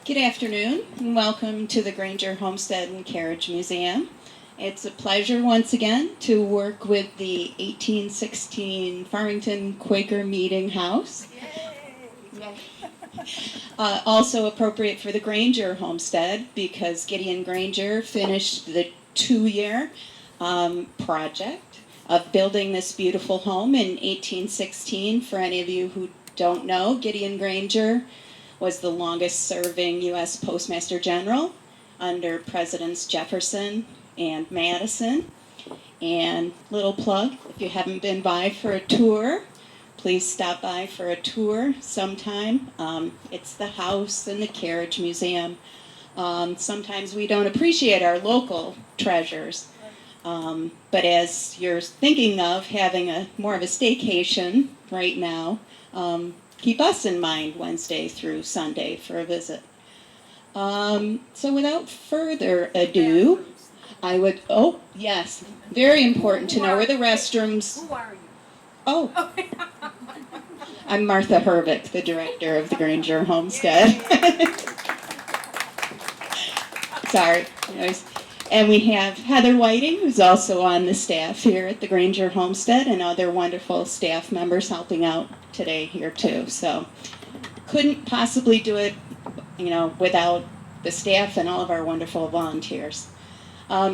Good afternoon, and welcome to the Granger Homestead and Carriage Museum. It's a pleasure once again to work with the 1816 Farmington Quaker Meeting House. Yay. Also appropriate for the Granger Homestead because Gideon Granger finished the 2-year project of building this beautiful home in 1816. For any of you who don't know, Gideon Granger was the longest-serving U.S. Postmaster General under Presidents Jefferson and Madison. And little plug, if you haven't been by for a tour, please stop by for a tour sometime. It's the house and the carriage museum. Sometimes we don't appreciate our local treasures. But as you're thinking of having more of a staycation right now, keep us in mind Wednesday through Sunday for a visit. So without further ado, I would, oh, yes, very important to know where the restrooms. Who are you? Oh, I'm Martha Hervick, the director of the Granger Homestead. Sorry. Anyways. And we have Heather Whiting, who's also on the staff here at the Granger Homestead, and other wonderful staff members helping out today here too. So couldn't possibly do it, without the staff and all of our wonderful volunteers.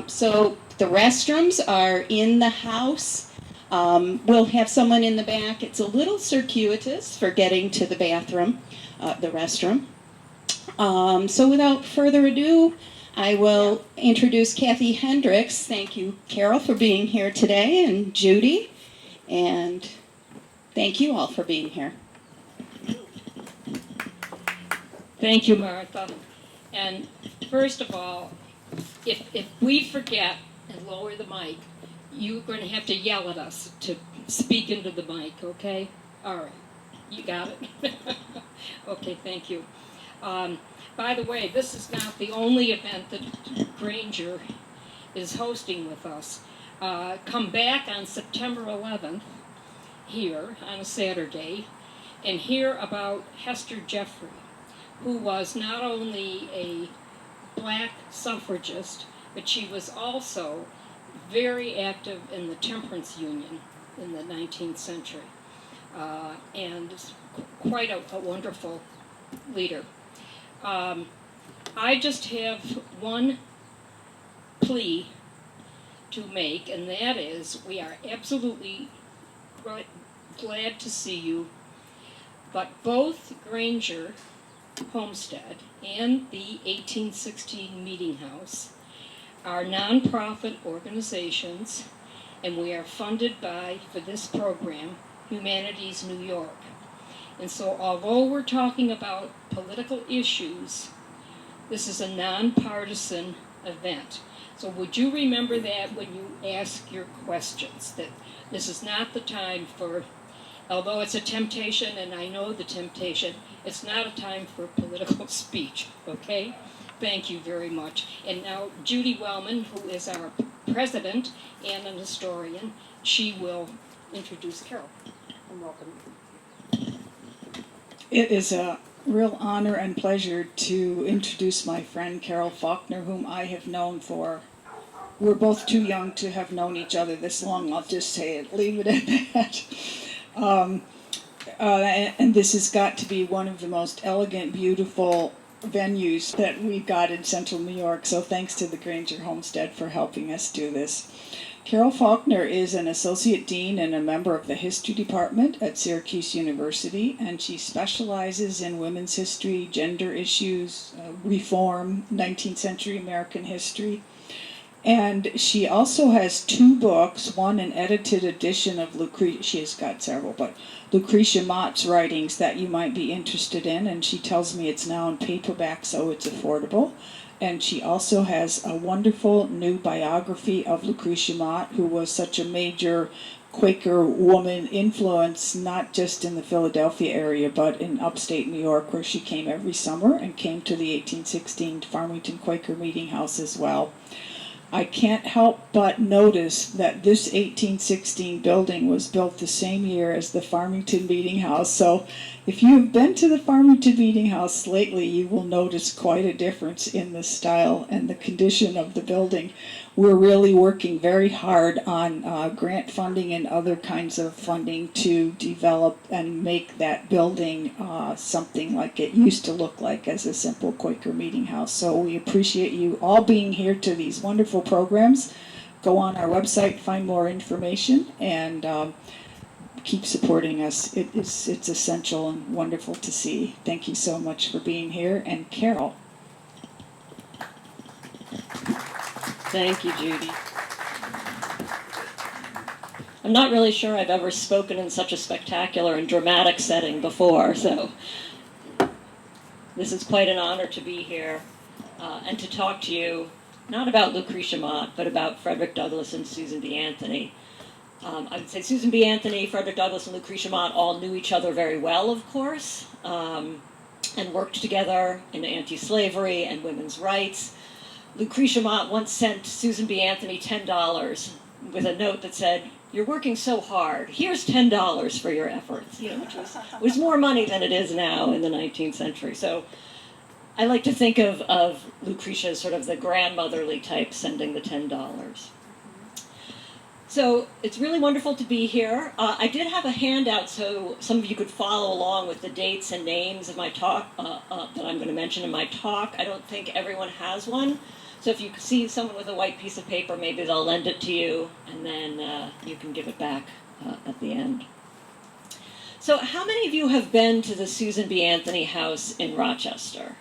So the restrooms are in the house. We'll have someone in the back. It's a little circuitous for getting to the bathroom, the restroom. So without further ado, I will introduce Kathy Hendricks. Thank you, Carol, for being here today, and Judy, and thank you all for being here. Thank you, Martha. And first of all, if we forget and lower the mic, you're going to have to yell at us to speak into the mic, okay? All right. You got it? Okay, thank you. By the way, this is not the only event that Granger is hosting with us. Come back on September 11th here on a Saturday and hear about Hester Jeffrey, who was not only a black suffragist, but she was also very active in the temperance union in the 19th century, and quite a wonderful leader. I just have one plea to make, and that is we are absolutely glad to see you, but both Granger Homestead and the 1816 Meeting House are nonprofit organizations, and we are funded by, for this program, Humanities New York. And so although we're talking about political issues, this is a nonpartisan event. So would you remember that when you ask your questions, that this is not the time for, although it's a temptation, and I know the temptation, it's not a time for political speech, okay? Thank you very much. And now Judy Wellman, who is our president and an historian, she will introduce Carol. And welcome. It is a real honor and pleasure to introduce my friend Carol Faulkner, whom I have known we're both too young to have known each other this long, I'll just say it, leave it at that. And this has got to be one of the most elegant, beautiful venues that we've got in central New York, so thanks to the Granger Homestead for helping us do this. Carol Faulkner is an associate dean and a member of the history department at Syracuse University, and she specializes in women's history, gender issues, reform, 19th century American history. And she also has 2 books, one an edited edition of she has got several, but Lucretia Mott's writings that you might be interested in, and she tells me it's now in paperback, so it's affordable. And she also has a wonderful new biography of Lucretia Mott, who was such a major Quaker woman influence, not just in the Philadelphia area, but in upstate New York, where she came every summer and came to the 1816 Farmington Quaker Meeting House as well. I can't help but notice that this 1816 building was built the same year as the Farmington Meeting House. So if you've been to the Farmington Meeting House lately, you will notice quite a difference in the style and the condition of the building. We're really working very hard on grant funding and other kinds of funding to develop and make that building something like it used to look like as a simple Quaker meeting house. So we appreciate you all being here to these wonderful programs. Go on our website, find more information, and keep supporting us. It's essential and wonderful to see. Thank you so much for being here. And Carol. Thank you, Judy. I'm not really sure I've ever spoken in such a spectacular and dramatic setting before, so this is quite an honor to be here and to talk to you, not about Lucretia Mott, but about Frederick Douglass and Susan B. Anthony. I would say Susan B. Anthony, Frederick Douglass, and Lucretia Mott all knew each other very well, of course, and worked together in anti-slavery and women's rights. Lucretia Mott once sent Susan B. Anthony $10 with a note that said, "You're working so hard. Here's $10 for your efforts," which was more money than it is now in the 19th century. So I like to think of Lucretia as sort of the grandmotherly type sending the $10. So it's really wonderful to be here. I did have a handout so some of you could follow along with the dates and names of my talk that I'm going to mention in my talk. I don't think everyone has one. So if you see someone with a white piece of paper, maybe they'll lend it to you, and then you can give it back at the end. So how many of you have been to the Susan B. Anthony House in Rochester?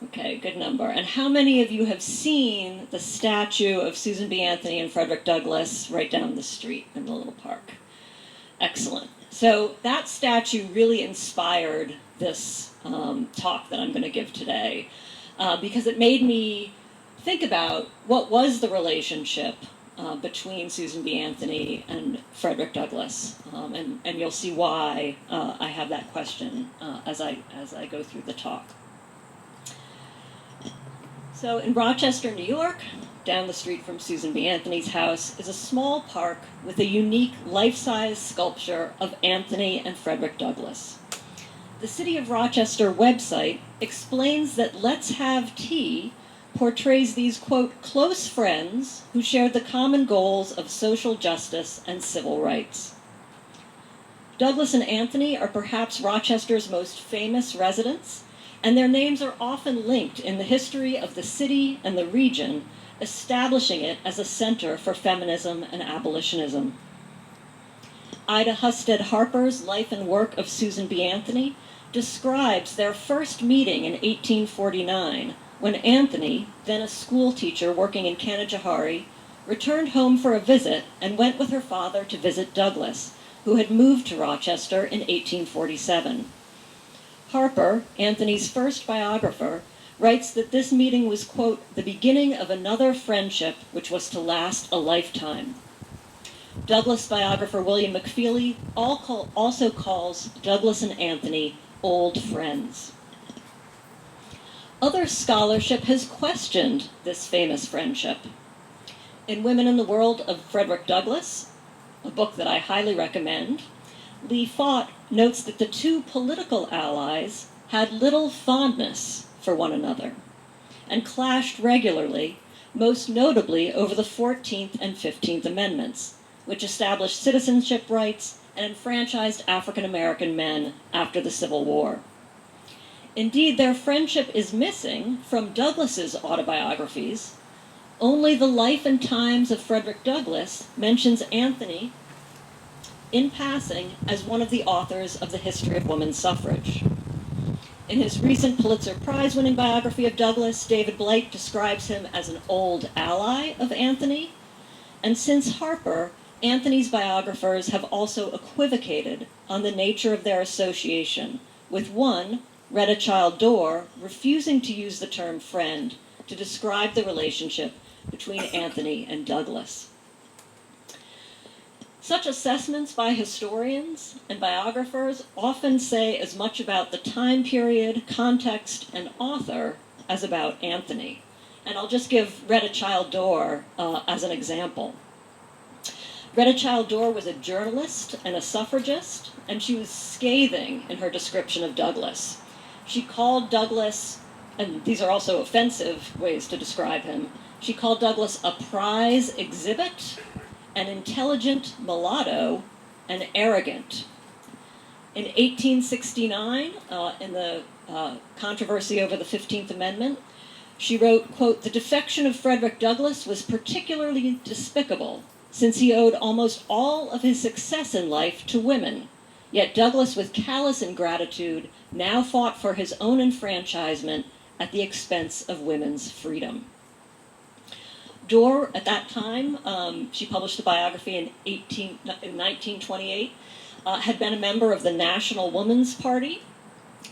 Okay, good number. And how many of you have seen the statue of Susan B. Anthony and Frederick Douglass right down the street in the little park? Excellent. So that statue really inspired this talk that I'm going to give today. Because it made me think about what was the relationship between Susan B. Anthony and Frederick Douglass, and you'll see why I have that question as I go through the talk. So in Rochester, New York, down the street from Susan B. Anthony's house, is a small park with a unique life-size sculpture of Anthony and Frederick Douglass. The City of Rochester website explains that Let's Have Tea portrays these, quote, close friends who shared the common goals of social justice and civil rights. Douglass and Anthony are perhaps Rochester's most famous residents, and their names are often linked in the history of the city and the region, establishing it as a center for feminism and abolitionism. Ida Husted Harper's Life and Work of Susan B. Anthony describes their first meeting in 1849 when Anthony, then a school teacher working in Canajoharie, returned home for a visit and went with her father to visit Douglass, who had moved to Rochester in 1847. Harper, Anthony's first biographer, writes that this meeting was, quote, the beginning of another friendship which was to last a lifetime. Douglass biographer William McFeely also calls Douglass and Anthony old friends. Other scholarship has questioned this famous friendship. In Women in the World of Frederick Douglass, a book that I highly recommend, Lee Faught notes that the two political allies had little fondness for one another and clashed regularly, most notably over the 14th and 15th Amendments, which established citizenship rights and enfranchised African American men after the Civil War. Indeed, their friendship is missing from Douglass's autobiographies. Only The Life and Times of Frederick Douglass mentions Anthony in passing as one of the authors of the History of Women's Suffrage. In his recent Pulitzer Prize-winning biography of Douglass, David Blight describes him as an old ally of Anthony, and since Harper, Anthony's biographers have also equivocated on the nature of their association, with one, Retta Child Dorr, refusing to use the term friend to describe the relationship between Anthony and Douglass. Such assessments by historians and biographers often say as much about the time period, context, and author as about Anthony. And I'll just give Retta Child-Dorr as an example. Retta Child-Dorr was a journalist and a suffragist, and she was scathing in her description of Douglass. She called Douglass, and these are also offensive ways to describe him, she called Douglass a prize exhibit, an intelligent mulatto, and arrogant. In 1869, in the controversy over the 15th Amendment, she wrote, quote, "The defection of Frederick Douglass was particularly despicable, since he owed almost all of his success in life to women. Yet Douglass, with callous ingratitude, now fought for his own enfranchisement at the expense of women's freedom." Dorr, at that time, she published a biography in 1928, had been a member of the National Woman's Party,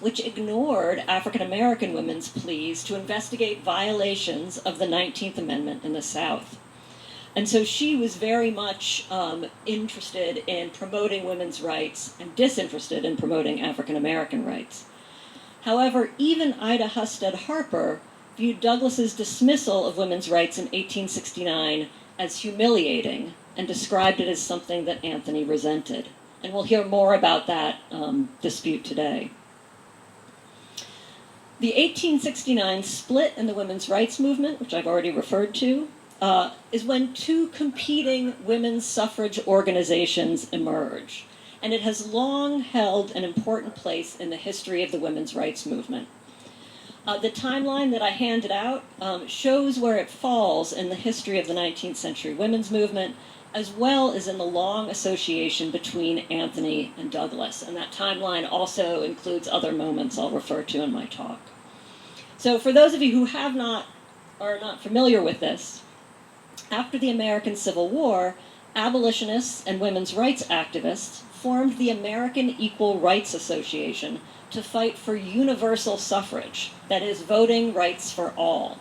which ignored African American women's pleas to investigate violations of the 19th Amendment in the South. And so she was very much interested in promoting women's rights and disinterested in promoting African American rights. However, even Ida Husted Harper viewed Douglass's dismissal of women's rights in 1869 as humiliating and described it as something that Anthony resented. And we'll hear more about that dispute today. The 1869 split in the women's rights movement, which I've already referred to, is when two competing women's suffrage organizations emerge. And it has long held an important place in the history of the women's rights movement. The timeline that I handed out shows where it falls in the history of the 19th century women's movement, as well as in the long association between Anthony and Douglass. And that timeline also includes other moments I'll refer to in my talk. So for those of you who are not familiar with this, after the American Civil War, abolitionists and women's rights activists formed the American Equal Rights Association to fight for universal suffrage, that is, voting rights for all.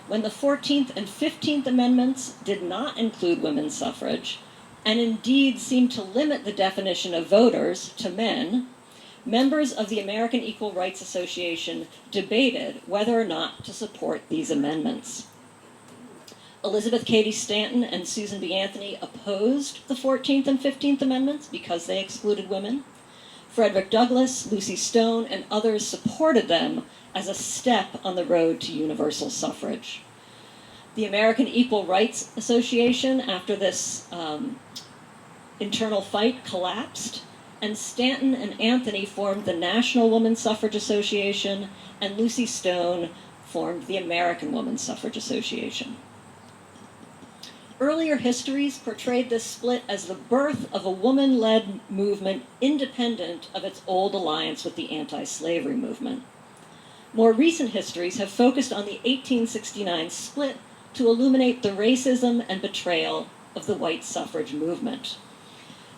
When the 14th and 15th Amendments did not include women's suffrage, and indeed seemed to limit the definition of voters to men, members of the American Equal Rights Association debated whether or not to support these amendments. Elizabeth Cady Stanton and Susan B. Anthony opposed the 14th and 15th Amendments because they excluded women. Frederick Douglass, Lucy Stone, and others supported them as a step on the road to universal suffrage. The American Equal Rights Association, after this internal fight, collapsed, and Stanton and Anthony formed the National Woman Suffrage Association, and Lucy Stone formed the American Woman Suffrage Association. Earlier histories portrayed this split as the birth of a woman-led movement independent of its old alliance with the anti-slavery movement. More recent histories have focused on the 1869 split to illuminate the racism and betrayal of the white suffrage movement.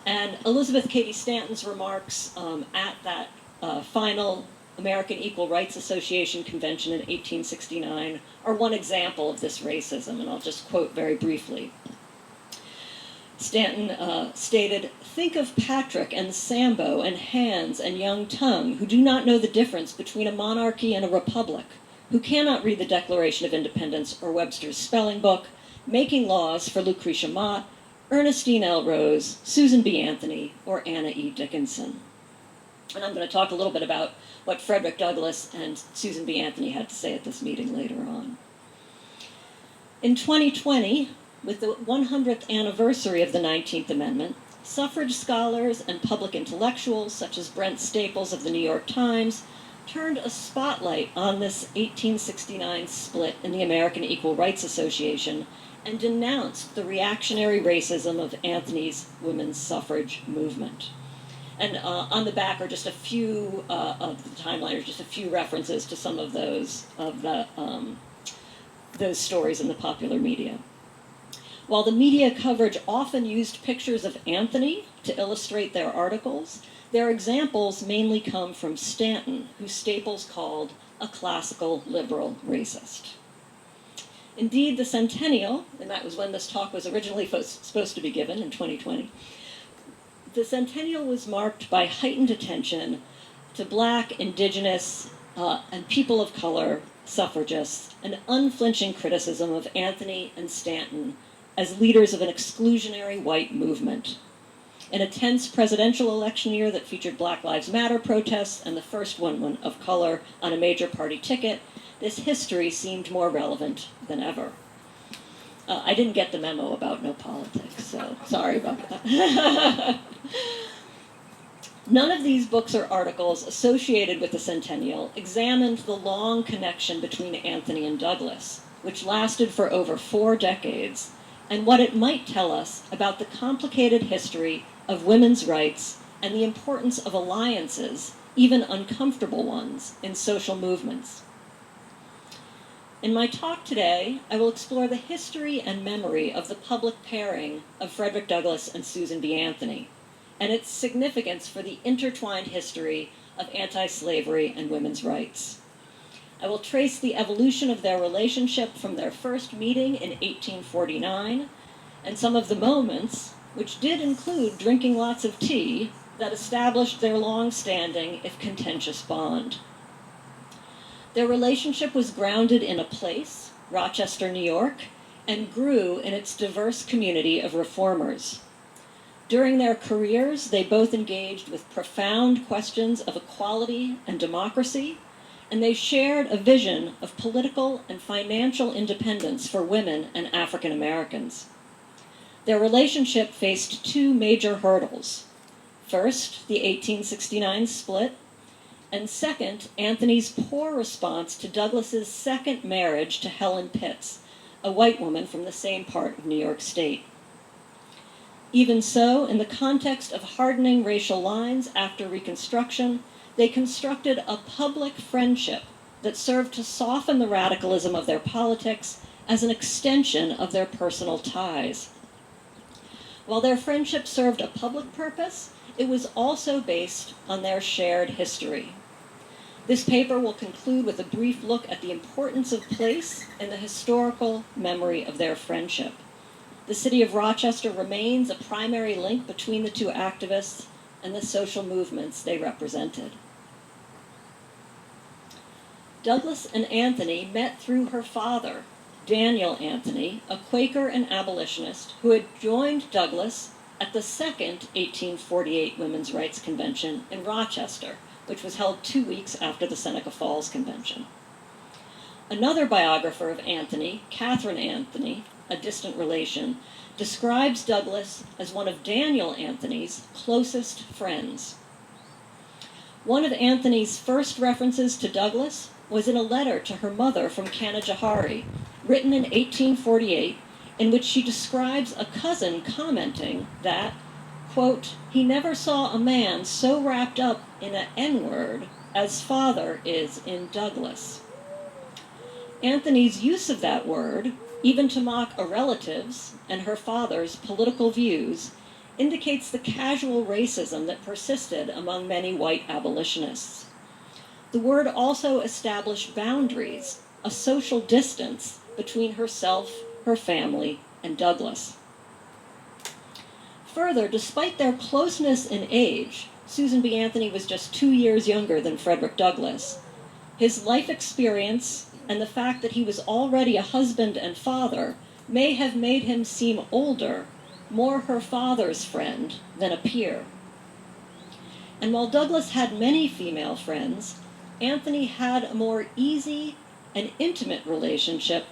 And Elizabeth Cady Stanton's remarks at that final American Equal Rights Association convention in 1869 are one example of this racism, and I'll just quote very briefly. Stanton stated, "Think of Patrick and Sambo and Hans and Young Tongue, who do not know the difference between a monarchy and a republic, who cannot read the Declaration of Independence or Webster's Spelling Book, making laws for Lucretia Mott, Ernestine L. Rose, Susan B. Anthony, or Anna E. Dickinson." And I'm going to talk a little bit about what Frederick Douglass and Susan B. Anthony had to say at this meeting later on. In 2020, with the 100th anniversary of the 19th Amendment, suffrage scholars and public intellectuals such as Brent Staples of the New York Times turned a spotlight on this 1869 split in the American Equal Rights Association and denounced the reactionary racism of Anthony's women's suffrage movement. And on the back are just a few of the timeliners, just a few references to some of those stories in the popular media. While the media coverage often used pictures of Anthony to illustrate their articles, their examples mainly come from Stanton, who Staples called a classical liberal racist. Indeed, the centennial, and that was when this talk was originally supposed to be given in 2020, the centennial was marked by heightened attention to Black, Indigenous, and people of color suffragists, and unflinching criticism of Anthony and Stanton as leaders of an exclusionary white movement. In a tense presidential election year that featured Black Lives Matter protests and the first woman of color on a major party ticket, this history seemed more relevant than ever. I didn't get the memo about no politics, so sorry about that. None of these books or articles associated with the centennial examined the long connection between Anthony and Douglas, which lasted for over 4 decades, and what it might tell us about the complicated history of women's rights and the importance of alliances, even uncomfortable ones, in social movements. In my talk today, I will explore the history and memory of the public pairing of Frederick Douglass and Susan B. Anthony, and its significance for the intertwined history of anti-slavery and women's rights. I will trace the evolution of their relationship from their first meeting in 1849, and some of the moments, which did include drinking lots of tea, that established their long-standing, if contentious, bond. Their relationship was grounded in a place, Rochester, New York, and grew in its diverse community of reformers. During their careers, they both engaged with profound questions of equality and democracy, and they shared a vision of political and financial independence for women and African Americans. Their relationship faced 2 major hurdles. First, the 1869 split, and second, Anthony's poor response to Douglas's second marriage to Helen Pitts, a white woman from the same part of New York State. Even so, in the context of hardening racial lines after Reconstruction, they constructed a public friendship that served to soften the radicalism of their politics as an extension of their personal ties. While their friendship served a public purpose, it was also based on their shared history. This paper will conclude with a brief look at the importance of place in the historical memory of their friendship. The city of Rochester remains a primary link between the 2 activists and the social movements they represented. Douglas and Anthony met through her father, Daniel Anthony, a Quaker and abolitionist who had joined Douglas at the second 1848 Women's Rights Convention in Rochester, which was held 2 weeks after the Seneca Falls Convention. Another biographer of Anthony, Catherine Anthony, a distant relation, describes Douglas as one of Daniel Anthony's closest friends. One of Anthony's first references to Douglas was in a letter to her mother from Canajoharie, written in 1848, in which she describes a cousin commenting that, quote, "He never saw a man so wrapped up in an N-word as father is in Douglas." Anthony's use of that word, even to mock a relative's and her father's political views, indicates the casual racism that persisted among many white abolitionists. The word also established boundaries, a social distance between herself, her family, and Douglas. Further, despite their closeness in age, Susan B. Anthony was just 2 years younger than Frederick Douglass. His life experience and the fact that he was already a husband and father may have made him seem older, more her father's friend than a peer. And while Douglass had many female friends, Anthony had a more easy and intimate relationship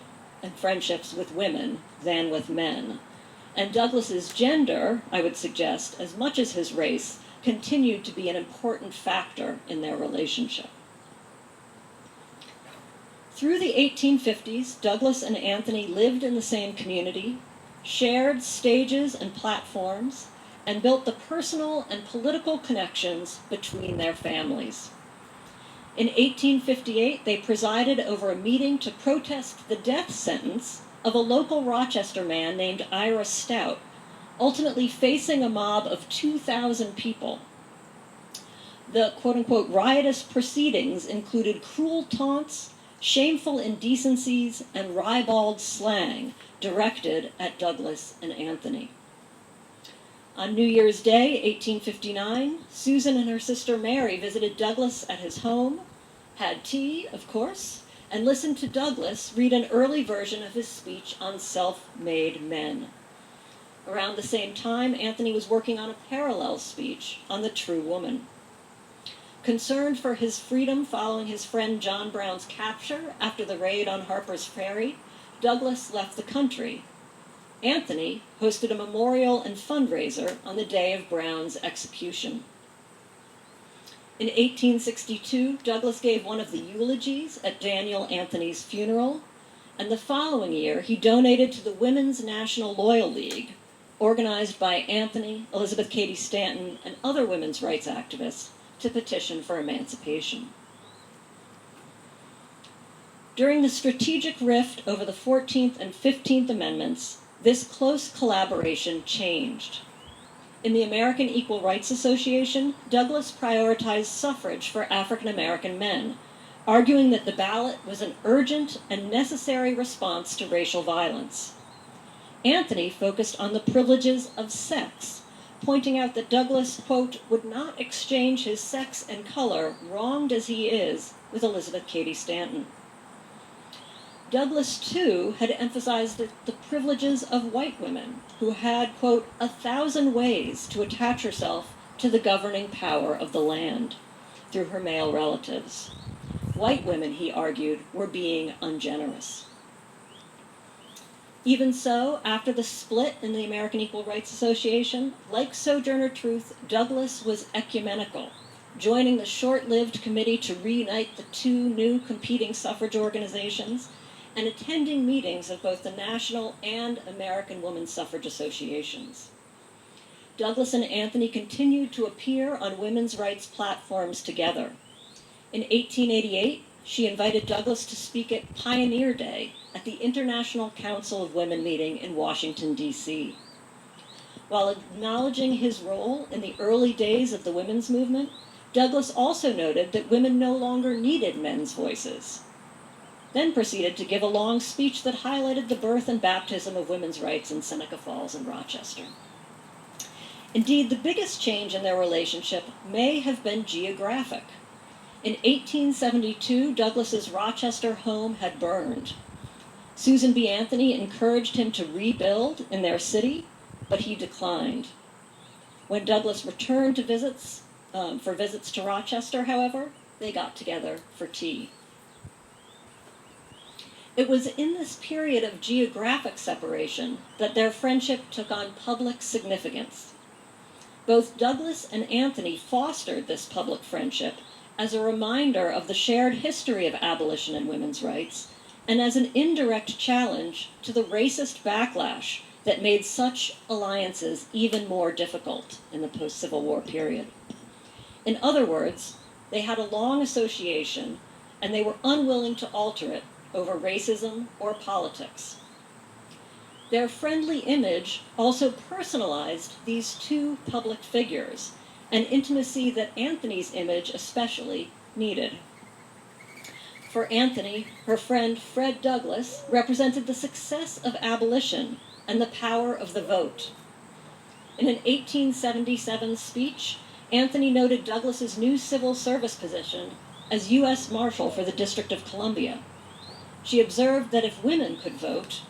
and friendships with women than with men. And Douglass's gender, I would suggest, as much as his race, continued to be an important factor in their relationship. Through the 1850s, Douglass and Anthony lived in the same community, shared stages and platforms, and built the personal and political connections between their families. In 1858, they presided over a meeting to protest the death sentence of a local Rochester man named Ira Stout, ultimately facing a mob of 2,000 people. The quote-unquote riotous proceedings included cruel taunts, shameful indecencies, and ribald slang directed at Douglass and Anthony. On New Year's Day, 1859, Susan and her sister Mary visited Douglass at his home, had tea, of course, and listen to Douglas read an early version of his speech on self-made men. Around the same time, Anthony was working on a parallel speech on the true woman. Concerned for his freedom following his friend John Brown's capture after the raid on Harper's Ferry, Douglas left the country. Anthony hosted a memorial and fundraiser on the day of Brown's execution. In 1862, Douglas gave one of the eulogies at Daniel Anthony's funeral, and the following year he donated to the Women's National Loyal League, organized by Anthony, Elizabeth Cady Stanton, and other women's rights activists, to petition for emancipation. During the strategic rift over the 14th and 15th Amendments, this close collaboration changed. In the American Equal Rights Association, Douglas prioritized suffrage for African American men, arguing that the ballot was an urgent and necessary response to racial violence. Anthony focused on the privileges of sex, pointing out that Douglas, quote, would not exchange his sex and color, wronged as he is, with Elizabeth Cady Stanton. Douglas, too, had emphasized the privileges of white women, who had, quote, 1,000 ways to attach herself to the governing power of the land through her male relatives. White women, he argued, were being ungenerous. Even so, after the split in the American Equal Rights Association, like Sojourner Truth, Douglas was ecumenical, joining the short-lived committee to reunite the two new competing suffrage organizations and attending meetings of both the National and American Women's Suffrage Associations. Douglas and Anthony continued to appear on women's rights platforms together. In 1888, she invited Douglas to speak at Pioneer Day at the International Council of Women meeting in Washington, D.C. While acknowledging his role in the early days of the women's movement, Douglas also noted that women no longer needed men's voices, then proceeded to give a long speech that highlighted the birth and baptism of women's rights in Seneca Falls and Rochester. Indeed, the biggest change in their relationship may have been geographic. In 1872, Douglas's Rochester home had burned. Susan B. Anthony encouraged him to rebuild in their city, but he declined. When Douglas returned to visits to Rochester, however, they got together for tea. It was in this period of geographic separation that their friendship took on public significance. Both Douglas and Anthony fostered this public friendship as a reminder of the shared history of abolition and women's rights, and as an indirect challenge to the racist backlash that made such alliances even more difficult in the post-Civil War period. In other words, they had a long association, and they were unwilling to alter it over racism or politics. Their friendly image also personalized these two public figures, an intimacy that Anthony's image especially needed. For Anthony, her friend Fred Douglass represented the success of abolition and the power of the vote. In an 1877 speech, Anthony noted Douglass's new civil service position as U.S. Marshal for the District of Columbia. She observed that if women could vote,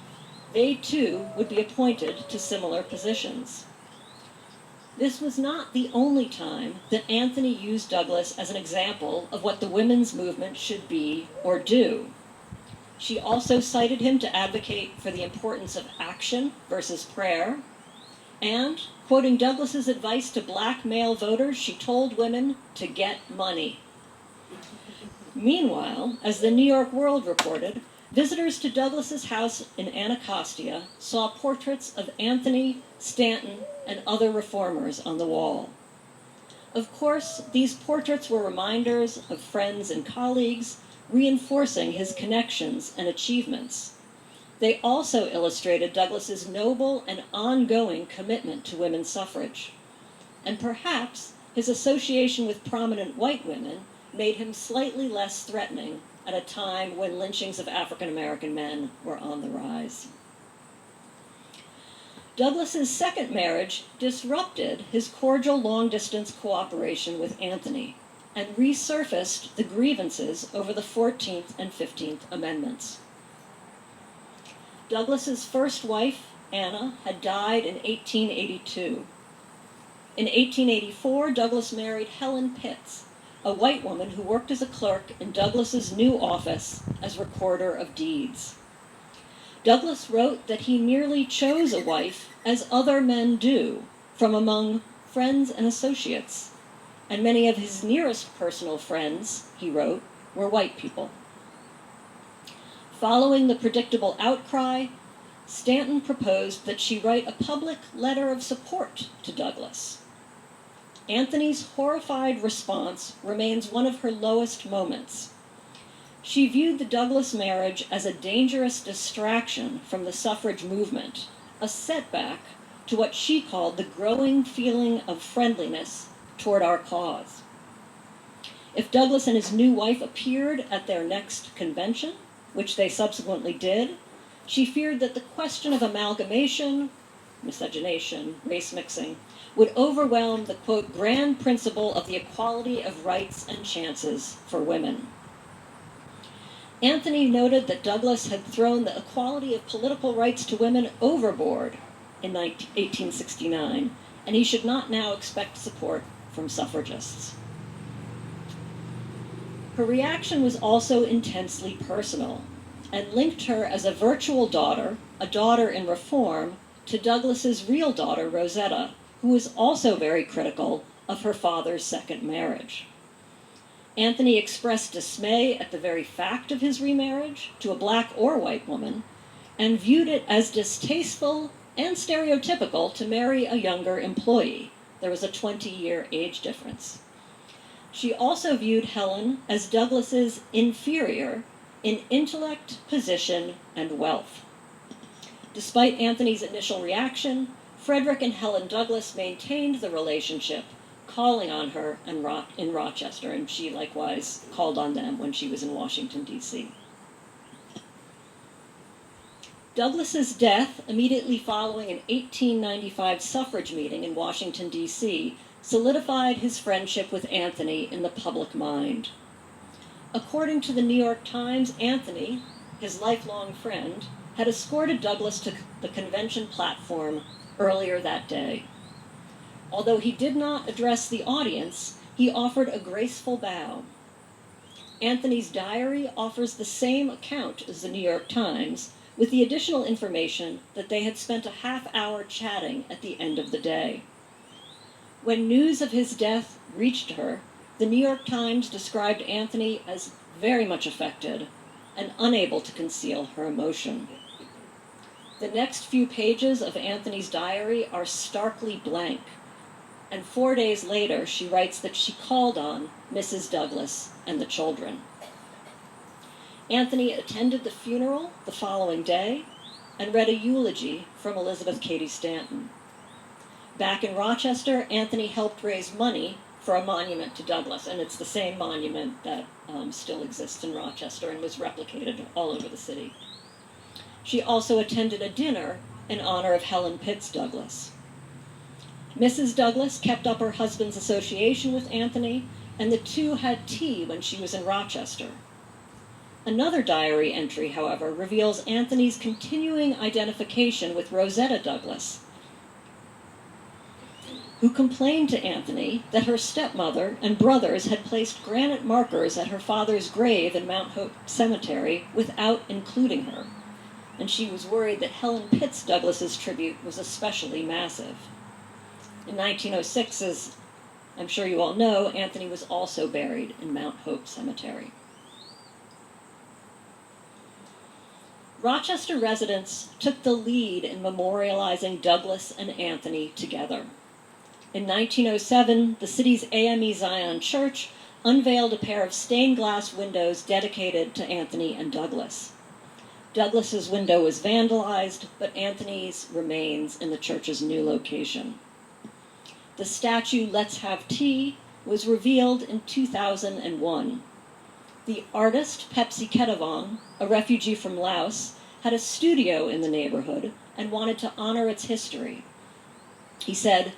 they too would be appointed to similar positions. This was not the only time that Anthony used Douglass as an example of what the women's movement should be or do. She also cited him to advocate for the importance of action versus prayer, and, quoting Douglass's advice to black male voters, she told women to get money. Meanwhile, as the New York World reported, visitors to Douglass's house in Anacostia saw portraits of Anthony, Stanton, and other reformers on the wall. Of course, these portraits were reminders of friends and colleagues, reinforcing his connections and achievements. They also illustrated Douglass's noble and ongoing commitment to women's suffrage. And perhaps his association with prominent white women made him slightly less threatening at a time when lynchings of African American men were on the rise. Douglass's second marriage disrupted his cordial long-distance cooperation with Anthony, and resurfaced the grievances over the 14th and 15th Amendments. Douglas's first wife, Anna, had died in 1882. In 1884, Douglas married Helen Pitts, a white woman who worked as a clerk in Douglas's new office as recorder of deeds. Douglas wrote that he merely chose a wife as other men do from among friends and associates, and many of his nearest personal friends, he wrote, were white people. Following the predictable outcry, Stanton proposed that she write a public letter of support to Douglas. Anthony's horrified response remains one of her lowest moments. She viewed the Douglas marriage as a dangerous distraction from the suffrage movement, a setback to what she called the growing feeling of friendliness toward our cause. If Douglas and his new wife appeared at their next convention, which they subsequently did, she feared that the question of amalgamation, miscegenation, race mixing, would overwhelm the, quote, grand principle of the equality of rights and chances for women. Anthony noted that Douglas had thrown the equality of political rights to women overboard in 1869, and he should not now expect support from suffragists. Her reaction was also intensely personal, and linked her as a virtual daughter, a daughter in reform, to Douglas's real daughter, Rosetta, who was also very critical of her father's second marriage. Anthony expressed dismay at the very fact of his remarriage to a black or white woman, and viewed it as distasteful and stereotypical to marry a younger employee. There was a 20-year age difference. She also viewed Helen as Douglas's inferior in intellect, position, and wealth. Despite Anthony's initial reaction, Frederick and Helen Douglas maintained the relationship, calling on her in Rochester, and she likewise called on them when she was in Washington, D.C. Douglas's death, immediately following an 1895 suffrage meeting in Washington, D.C., solidified his friendship with Anthony in the public mind. According to the New York Times, Anthony, his lifelong friend, had escorted Douglas to the convention platform earlier that day. Although he did not address the audience, he offered a graceful bow. Anthony's diary offers the same account as the New York Times, with the additional information that they had spent a half-hour chatting at the end of the day. When news of his death reached her, the New York Times described Anthony as very much affected and unable to conceal her emotion. The next few pages of Anthony's diary are starkly blank, and 4 days later she writes that she called on Mrs. Douglas and the children. Anthony attended the funeral the following day and read a eulogy from Elizabeth Cady Stanton. Back in Rochester, Anthony helped raise money for a monument to Douglas, and it's the same monument that still exists in Rochester and was replicated all over the city. She also attended a dinner in honor of Helen Pitts Douglas. Mrs. Douglas kept up her husband's association with Anthony, and the two had tea when she was in Rochester. Another diary entry, however, reveals Anthony's continuing identification with Rosetta Douglas, who complained to Anthony that her stepmother and brothers had placed granite markers at her father's grave in Mount Hope Cemetery without including her, and she was worried that Helen Pitts Douglas's tribute was especially massive. In 1906, as I'm sure you all know, Anthony was also buried in Mount Hope Cemetery. Rochester residents took the lead in memorializing Douglas and Anthony together. In 1907, the city's AME Zion Church unveiled a pair of stained glass windows dedicated to Anthony and Douglas. Douglas's window was vandalized, but Anthony's remains in the church's new location. The statue Let's Have Tea was revealed in 2001. The artist Pepsi Ketavong, a refugee from Laos, had a studio in the neighborhood and wanted to honor its history. He said,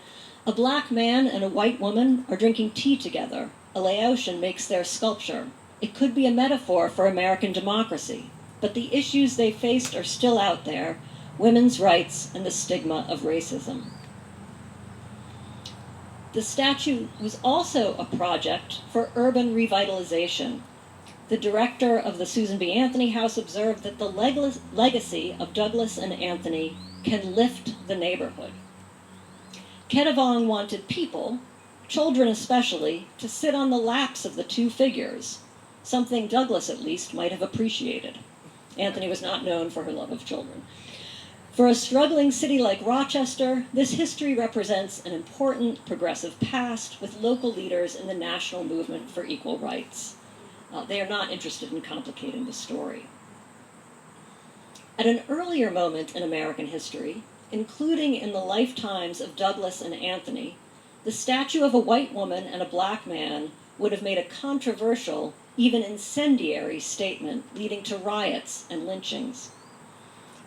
"A black man and a white woman are drinking tea together, A Laotian makes their sculpture. It could be a metaphor for American democracy, but the issues they faced are still out there: women's rights and the stigma of racism. The statue was also a project for urban revitalization. The director of the Susan B. Anthony House observed that the legacy of Douglas and Anthony can lift the neighborhood. Kedavong wanted people, children especially, to sit on the laps of the two figures, something Douglas at least might have appreciated. Anthony was not known for her love of children. For a struggling city like Rochester, this history represents an important progressive past with local leaders in the national movement for equal rights. They are not interested in complicating the story. At an earlier moment in American history, including in the lifetimes of Douglas and Anthony, the statue of a white woman and a black man would have made a controversial, even incendiary statement leading to riots and lynchings.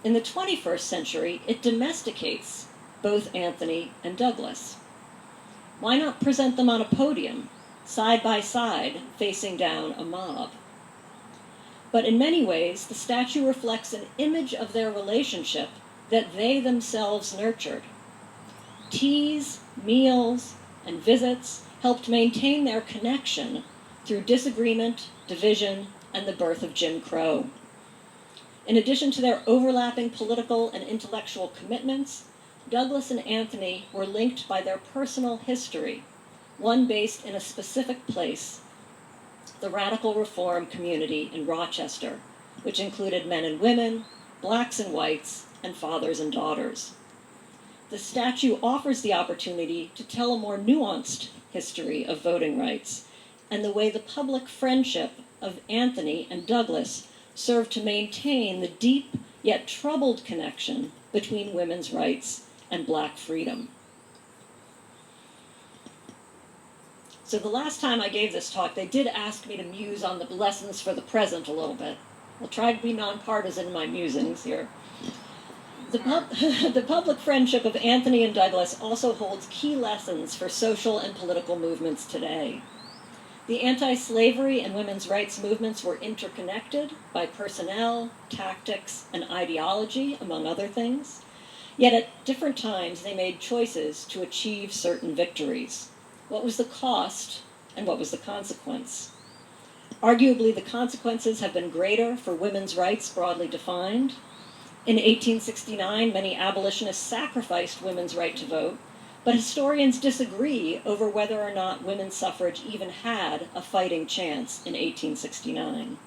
In the 21st century, it domesticates both Anthony and Douglas. Why not present them on a podium, side by side, facing down a mob? But in many ways, the statue reflects an image of their relationship that they themselves nurtured. Teas, meals, and visits helped maintain their connection through disagreement, division, and the birth of Jim Crow. In addition to their overlapping political and intellectual commitments, Douglas and Anthony were linked by their personal history, one based in a specific place, the radical reform community in Rochester, which included men and women, blacks and whites, and fathers and daughters. The statue offers the opportunity to tell a more nuanced history of voting rights and the way the public friendship of Anthony and Douglas served to maintain the deep yet troubled connection between women's rights and black freedom. So the last time I gave this talk, they did ask me to muse on the lessons for the present a little bit. I'll try to be nonpartisan in my musings here. The public friendship of Anthony and Douglas also holds key lessons for social and political movements today. The anti-slavery and women's rights movements were interconnected by personnel, tactics, and ideology, among other things. Yet at different times, they made choices to achieve certain victories. What was the cost, and what was the consequence? Arguably, the consequences have been greater for women's rights broadly defined. In 1869, many abolitionists sacrificed women's right to vote, but historians disagree over whether or not women's suffrage even had a fighting chance in 1869.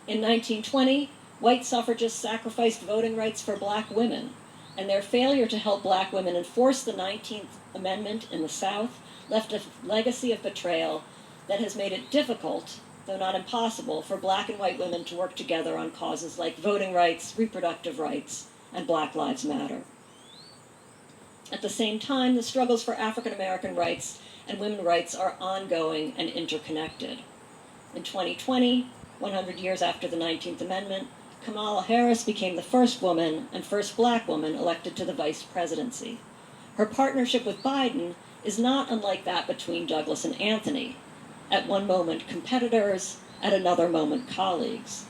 In 1920, white suffragists sacrificed voting rights for black women, and their failure to help black women enforce the 19th Amendment in the South left a legacy of betrayal that has made it difficult, though not impossible, for black and white women to work together on causes like voting rights, reproductive rights, and Black Lives Matter. At the same time, the struggles for African American rights and women's rights are ongoing and interconnected. In 2020, 100 years after the 19th Amendment, Kamala Harris became the first woman and first black woman elected to the vice presidency. Her partnership with Biden is not unlike that between Douglas and Anthony, at one moment competitors, at another moment colleagues.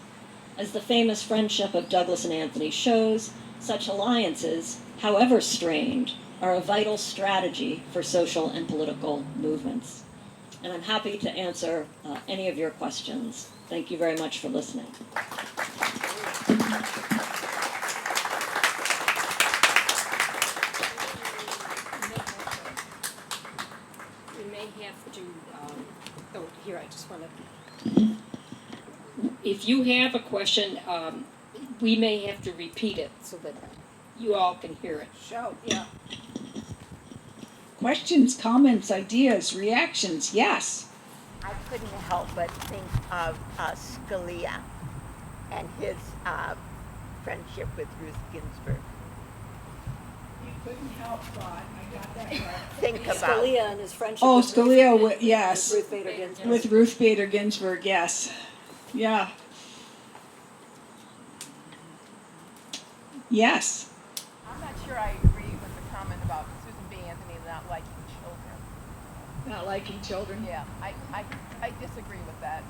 As the famous friendship of Douglas and Anthony shows, such alliances, however strained, are a vital strategy for social and political movements. And I'm happy to answer any of your questions. Thank you very much for listening. We may have to, here, I just want to, if you have a question, we may have to repeat it so that you all can hear it. Shout, yeah. Questions, comments, ideas, reactions, yes. I couldn't help but think of Scalia and his friendship with Ruth Ginsburg. You couldn't help, but I got that right. Think about Scalia and his friendship Oh, with Scalia, yes. Ruth Bader Ginsburg. With Ruth Bader Ginsburg, yes. Yeah. Yes. I'm not sure I agree with the comment about Susan B. Anthony not liking children. not liking children. Yeah, I disagree with that.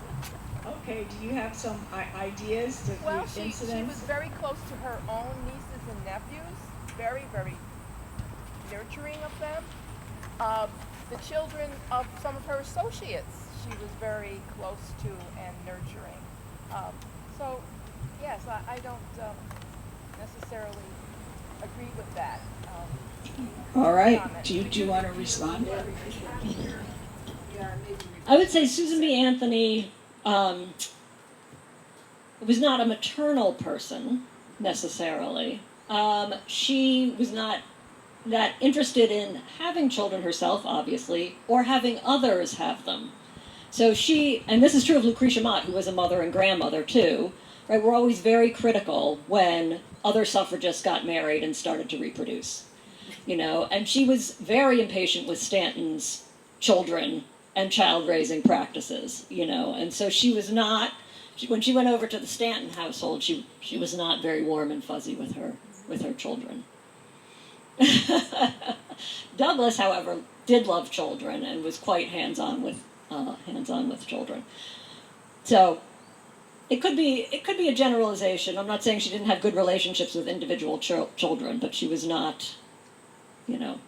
Okay, do you have some ideas to Well, she incidents? was very close to her own nieces and nephews, very, very nurturing of them. The children of some of her associates, she was very close to and nurturing. So, yes, I don't necessarily agree with that. All right, comment. do you want to respond? I would say Susan B. Anthony was not a maternal person necessarily. She was not that interested in having children herself, obviously, or having others have them. So she, and this is true of Lucretia Mott, who was a mother and grandmother too, right? We're always very critical when other suffragists got married and started to reproduce, you know, and she was very impatient with Stanton's children and child-raising practices, you know, and so she was not, when she went over to the Stanton household, she was not very warm and fuzzy with her children. Douglas, however, did love children and was quite hands-on with children. So it could be a generalization. I'm not saying she didn't have good relationships with individual children, but she was not, you know,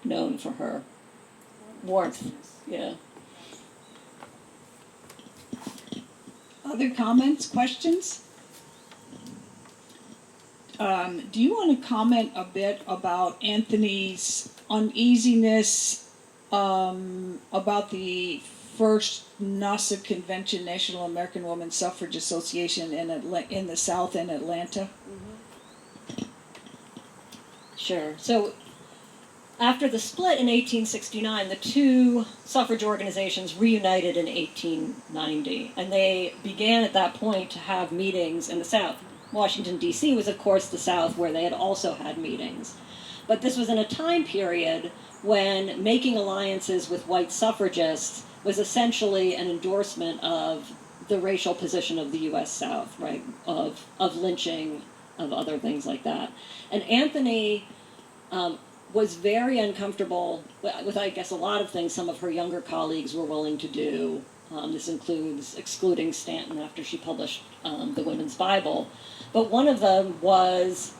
known for her warmth. Yeah. Other comments, questions? Do you want to comment a bit about Anthony's uneasiness about the first NASA convention, National American Woman Suffrage Association in the South in Atlanta? Sure. So after the split in 1869, the two suffrage organizations reunited in 1890, and they began at that point to have meetings in the South. Washington, D.C. was, of course, the South, where they had also had meetings. But this was in a time period when making alliances with white suffragists was essentially an endorsement of the racial position of the U.S. South, right, of lynching, of other things like that. And Anthony was very uncomfortable with, I guess, a lot of things some of her younger colleagues were willing to do. This includes excluding Stanton after she published the Women's Bible. But one of them was,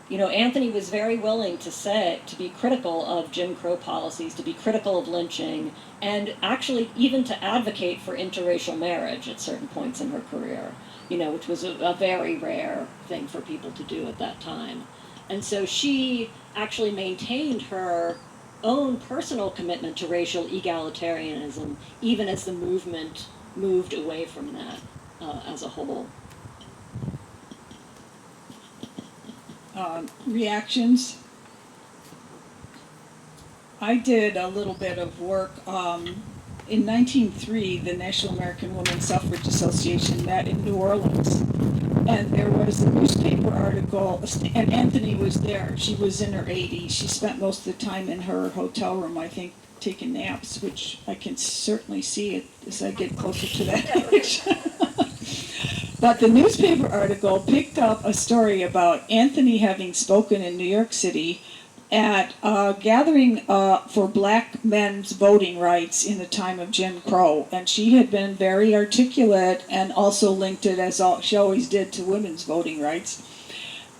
you know, Anthony was very willing to be critical of Jim Crow policies, to be critical of lynching, and actually even to advocate for interracial marriage at certain points in her career, you know, which was a very rare thing for people to do at that time. And so she actually maintained her own personal commitment to racial egalitarianism, even as the movement moved away from that as a whole. Reactions? I did a little bit of work. In 1903, the National American Woman Suffrage Association met in New Orleans, and there was a newspaper article, and Anthony was there. She was in her 80s. She spent most of the time in her hotel room, I think, taking naps, which I can certainly see it as I get closer to that age. But the newspaper article picked up a story about Anthony having spoken in New York City at a gathering for black men's voting rights in the time of Jim Crow. And she had been very articulate and also linked it, as she always did, to women's voting rights.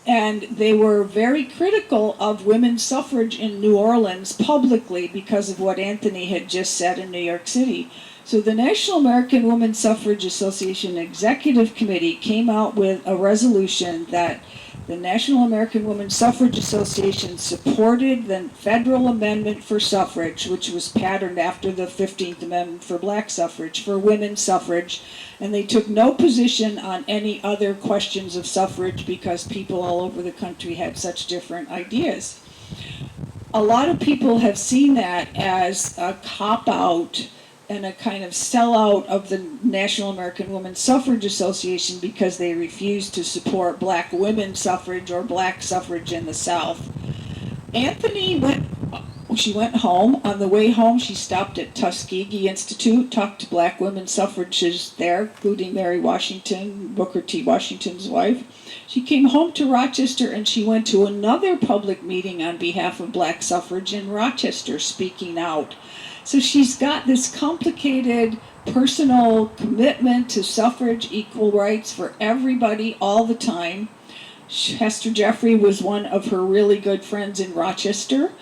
And they were very critical of women's suffrage in New Orleans publicly because of what Anthony had just said in New York City. So the National American Woman Suffrage Association Executive Committee came out with a resolution that the National American Woman Suffrage Association supported the federal amendment for suffrage, which was patterned after the 15th Amendment for black suffrage, for women's suffrage, and they took no position on any other questions of suffrage because people all over the country had such different ideas. A lot of people have seen that as a cop-out and a kind of sellout of the National American Woman Suffrage Association because they refused to support black women's suffrage or black suffrage in the South. She went home. On the way home, she stopped at Tuskegee Institute, talked to black women suffragists there, including Mary Washington, Booker T. Washington's wife. She came home to Rochester and she went to another public meeting on behalf of black suffrage in Rochester, speaking out. So she's got this complicated personal commitment to suffrage, equal rights for everybody all the time. Hester Jeffrey was one of her really good friends in Rochester.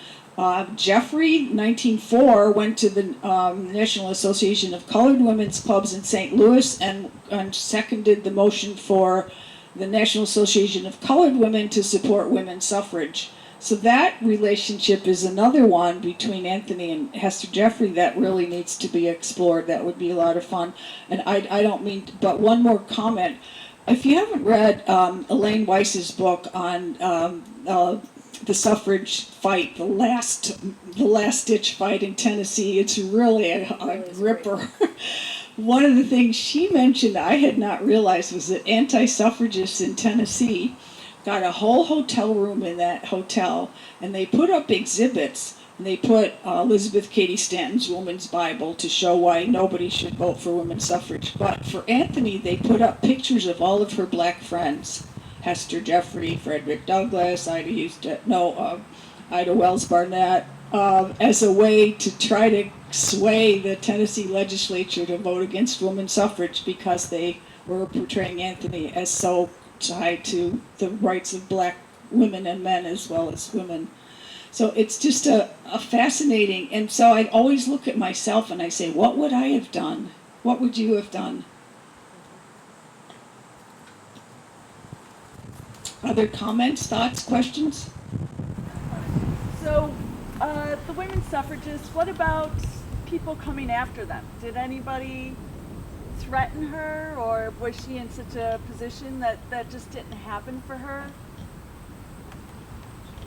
Jeffrey, 1904, went to the National Association of Colored Women's Clubs in St. Louis and seconded the motion for the National Association of Colored Women to support women's suffrage. So that relationship is another one between Anthony and Hester Jeffrey that really needs to be explored. That would be a lot of fun. And I don't mean, but one more comment. If you haven't read Elaine Weiss's book on the suffrage fight, the last ditch fight in Tennessee, it's really a gripper. One of the things she mentioned I had not realized was that anti-suffragists in Tennessee got a whole hotel room in that hotel, and they put up exhibits, and they put Elizabeth Cady Stanton's Woman's Bible to show why nobody should vote for women's suffrage. But for Anthony, they put up pictures of all of her black friends, Hester Jeffrey, Frederick Douglass, Ida Wells Barnett, as a way to try to sway the Tennessee legislature to vote against women's suffrage, because they were portraying Anthony as so tied to the rights of black women and men as well as women. So it's just a fascinating, and so I always look at myself and I say, what would I have done? What would you have done? Other comments, thoughts, questions? So, the women's suffragists, what about people coming after them? Did anybody threaten her, or was she in such a position that just didn't happen for her?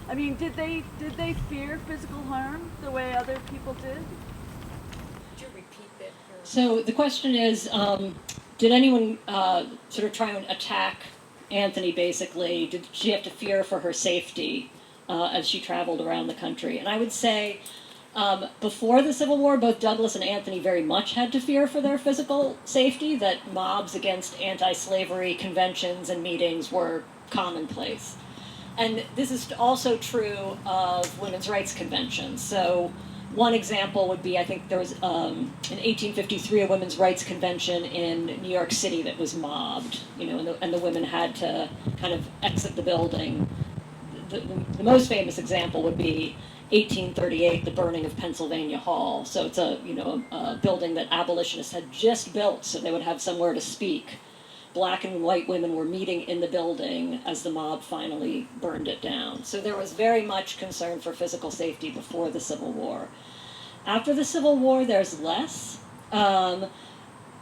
I mean, did they fear physical harm the way other people did? Could you repeat that? So the question is, did anyone sort of try and attack Anthony, basically? Did she have to fear for her safety as she traveled around the country? And I would say before the Civil War, both Douglass and Anthony very much had to fear for their physical safety, that mobs against anti-slavery conventions and meetings were commonplace. And this is also true of women's rights conventions. So one example would be, I think there was in 1853 a women's rights convention in New York City that was mobbed, and the women had to kind of exit the building. The most famous example would be 1838, the burning of Pennsylvania Hall. So it's a building that abolitionists had just built so they would have somewhere to speak. Black and white women were meeting in the building as the mob finally burned it down. So there was very much concern for physical safety before the Civil War. After the Civil War, there's less.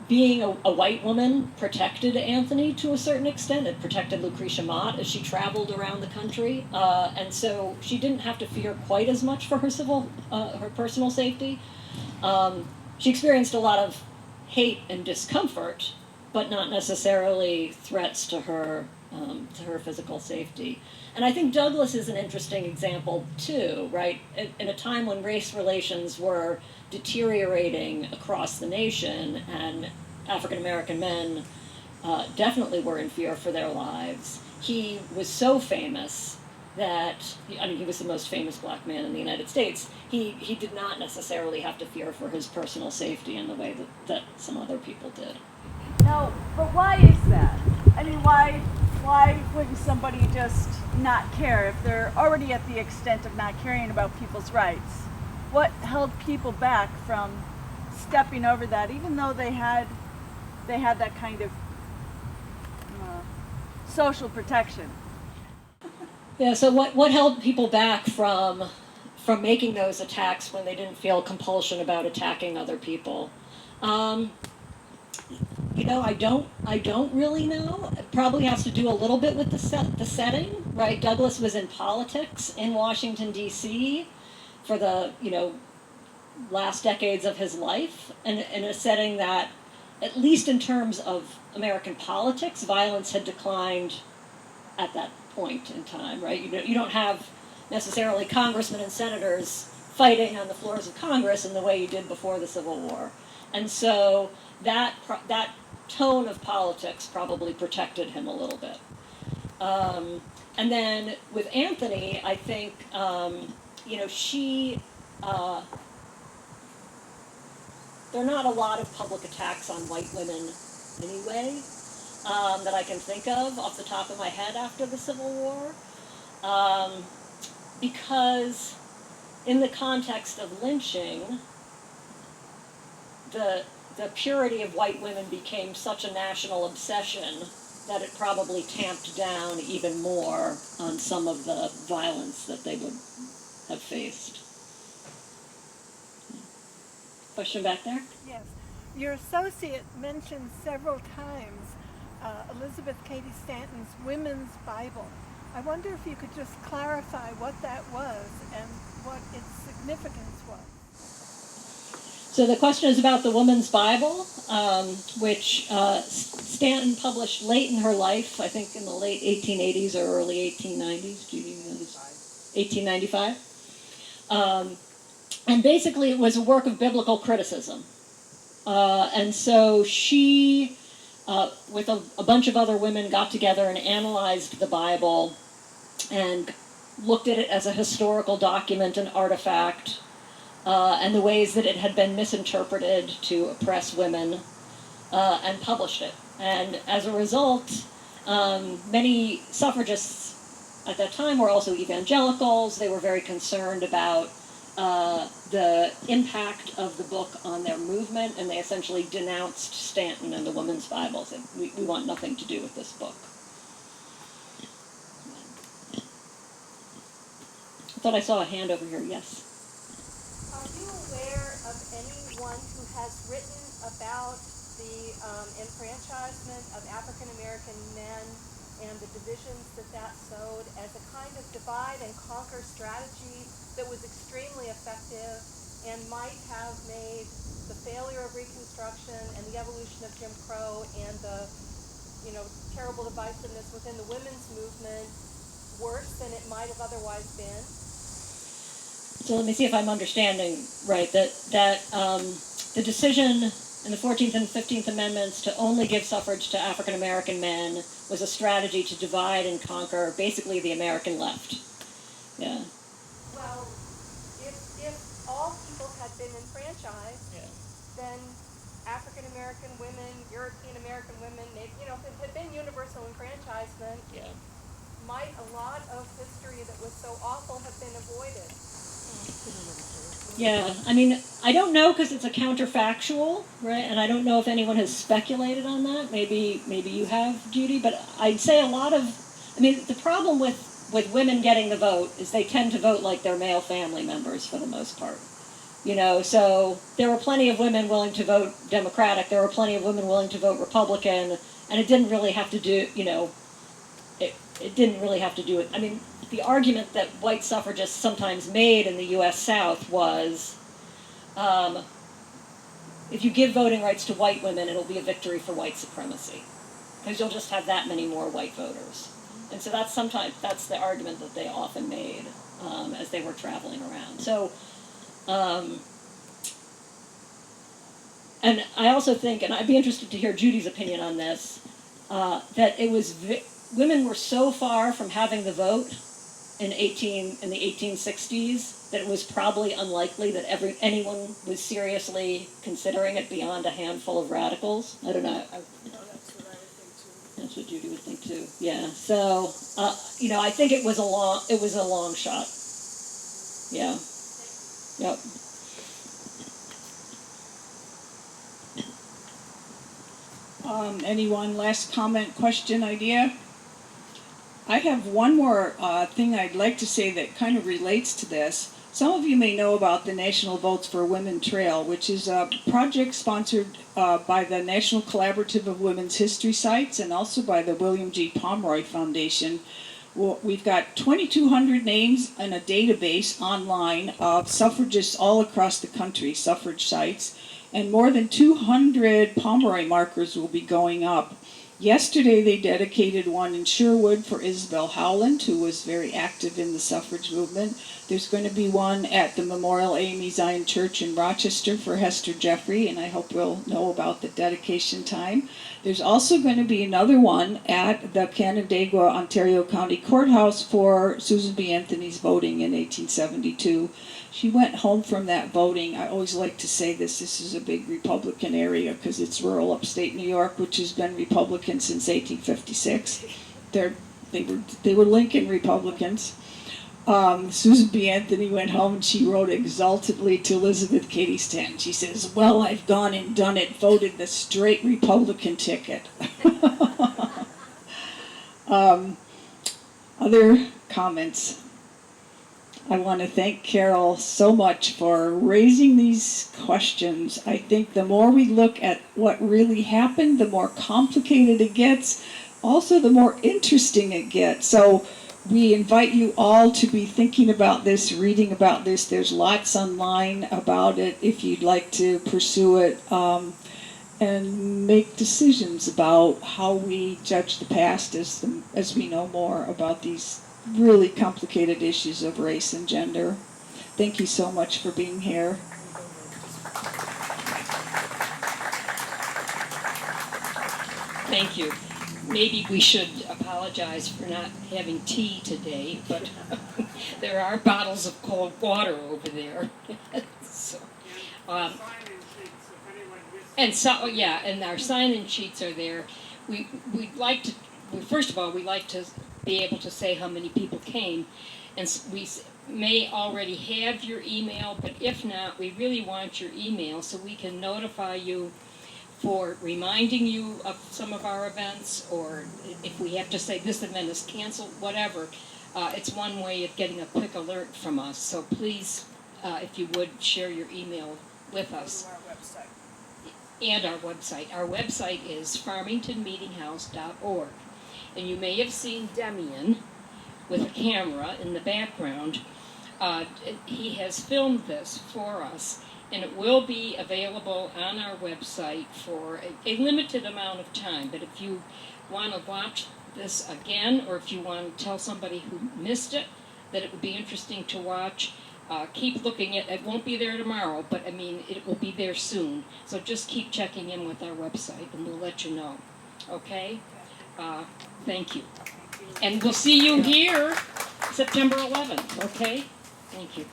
Being a white woman protected Anthony to a certain extent. It protected Lucretia Mott as she traveled around the country. And so she didn't have to fear quite as much for her personal safety. She experienced a lot of hate and discomfort, but not necessarily threats to her physical safety. And I think Douglass is an interesting example too, right? In a time when race relations were deteriorating across the nation, and African American men definitely were in fear for their lives. He was so famous that, he was the most famous black man in the United States. He did not necessarily have to fear for his personal safety in the way that some other people did. No, but why is that? I mean, why wouldn't somebody just not care if they're already at the extent of not caring about people's rights? What held people back from stepping over that, even though they had that kind of social protection? Yeah. So what held people back from making those attacks when they didn't feel compulsion about attacking other people? I don't really know. It probably has to do a little bit with the setting, right? Douglass was in politics in Washington, D.C. for the, last decades of his life, and in a setting that, at least in terms of American politics, violence had declined at that point in time, right? You don't have necessarily congressmen and senators fighting on the floors of Congress in the way you did before the Civil War. And so that tone of politics probably protected him a little bit. And then with Anthony, I think, she there are not a lot of public attacks on white women anyway, that I can think of off the top of my head after the Civil War. Because in the context of lynching, the purity of white women became such a national obsession that it probably tamped down even more on some of the violence that they would have faced. Question back there? Yes. Your associate mentioned several times Elizabeth Cady Stanton's Women's Bible. I wonder if you could just clarify what that was and what its significance was. So the question is about the Woman's Bible, which Stanton published late in her life, I think in the late 1880s or early 1890s. Do you know this? 1895. And basically it was a work of biblical criticism. And so she, with a bunch of other women, got together and analyzed the Bible and looked at it as a historical document, an artifact, and the ways that it had been misinterpreted to oppress women, and published it. And as a result, many suffragists at that time were also evangelicals. They were very concerned about the impact of the book on their movement, and they essentially denounced Stanton and the Women's Bible, said, we want nothing to do with this book. I thought I saw a hand over here, yes? Are you aware of anyone who has written about the enfranchisement of African American men and the divisions that sowed as a kind of divide and conquer strategy that was extremely effective and might have made the failure of Reconstruction and the evolution of Jim Crow and the, terrible divisiveness within the women's movement worse than it might have otherwise been? So let me see if I'm understanding right, that the decision in the 14th and 15th Amendments to only give suffrage to African American men was a strategy to divide and conquer basically the American left. Yeah. Well, if all people had been enfranchised, then African American women, European American women, if it had been universal enfranchisement, might a lot of history that was so awful have been avoided. Yeah, I mean, I don't know because it's a counterfactual, right? And I don't know if anyone has speculated on that. Maybe you have, Judy. But I'd say the problem with women getting the vote is they tend to vote like their male family members for the most part. So there were plenty of women willing to vote Democratic. There were plenty of women willing to vote Republican, and it didn't really have to do, it didn't really have to do it. I mean, the argument that white suffragists sometimes made in the U.S. South was, if you give voting rights to white women, it'll be a victory for white supremacy, because you'll just have that many more white voters. And so that's the argument that they often made as they were traveling around. So, and I also think, and I'd be interested to hear Judy's opinion on this, that it was women were so far from having the vote in the 1860s that it was probably unlikely that anyone was seriously considering it beyond a handful of radicals. I don't know. That's what Judy would think too. Yeah. So, I think it was a long shot. Yeah. Yep. Anyone, last comment, question, idea? I have one more thing I'd like to say that kind of relates to this. Some of you may know about the National Votes for Women Trail, which is a project sponsored by the National Collaborative of Women's History Sites and also by the William G. Pomeroy Foundation. Well, we've got 2,200 names in a database online of suffragists all across the country, suffrage sites, and more than 200 Pomeroy markers will be going up. Yesterday they dedicated one in Sherwood for Isabel Howland, who was very active in the suffrage movement. There's going to be one at the Memorial AME Zion Church in Rochester for Hester Jeffrey, and I hope we'll know about the dedication time. There's also going to be another one at the Canandaigua, Ontario County Courthouse for Susan B. Anthony's voting in 1872. She went home from that voting. I always like to say this is a big Republican area because it's rural upstate New York, which has been Republican since 1856. They were Lincoln Republicans. Susan B. Anthony went home and she wrote exultantly to Elizabeth Cady Stanton. She says, "Well, I've gone and done it, voted the straight Republican ticket." Other comments? I want to thank Carol so much for raising these questions. I think the more we look at what really happened, the more complicated it gets. Also, the more interesting it gets. So we invite you all to be thinking about this, reading about this. There's lots online about it if you'd like to pursue it, and make decisions about how we judge the past as we know more about these really complicated issues of race and gender. Thank you so much for being here. Thank you. Maybe we should apologize for not having tea today, but there are bottles of cold water over there. So, and so, yeah, and our sign-in sheets are there. We'd like to. First of all, we like to be able to say how many people came, and we may already have your email, but if not, we really want your email so we can notify you for reminding you of some of our events, or if we have to say this event is canceled, whatever. It's one way of getting a quick alert from us. So please, if you would, share your email with us. And our website. Our website is farmingtonmeetinghouse.org. And you may have seen Demian with a camera in the background. He has filmed this for us, and it will be available on our website for a limited amount of time. But if you want to watch this again, or if you want to tell somebody who missed it that it would be interesting to watch, keep looking at it. It won't be there tomorrow, but I mean, it will be there soon. So just keep checking in with our website, and we'll let you know. Okay? Thank you. And we'll see you here September 11th, okay? Thank you.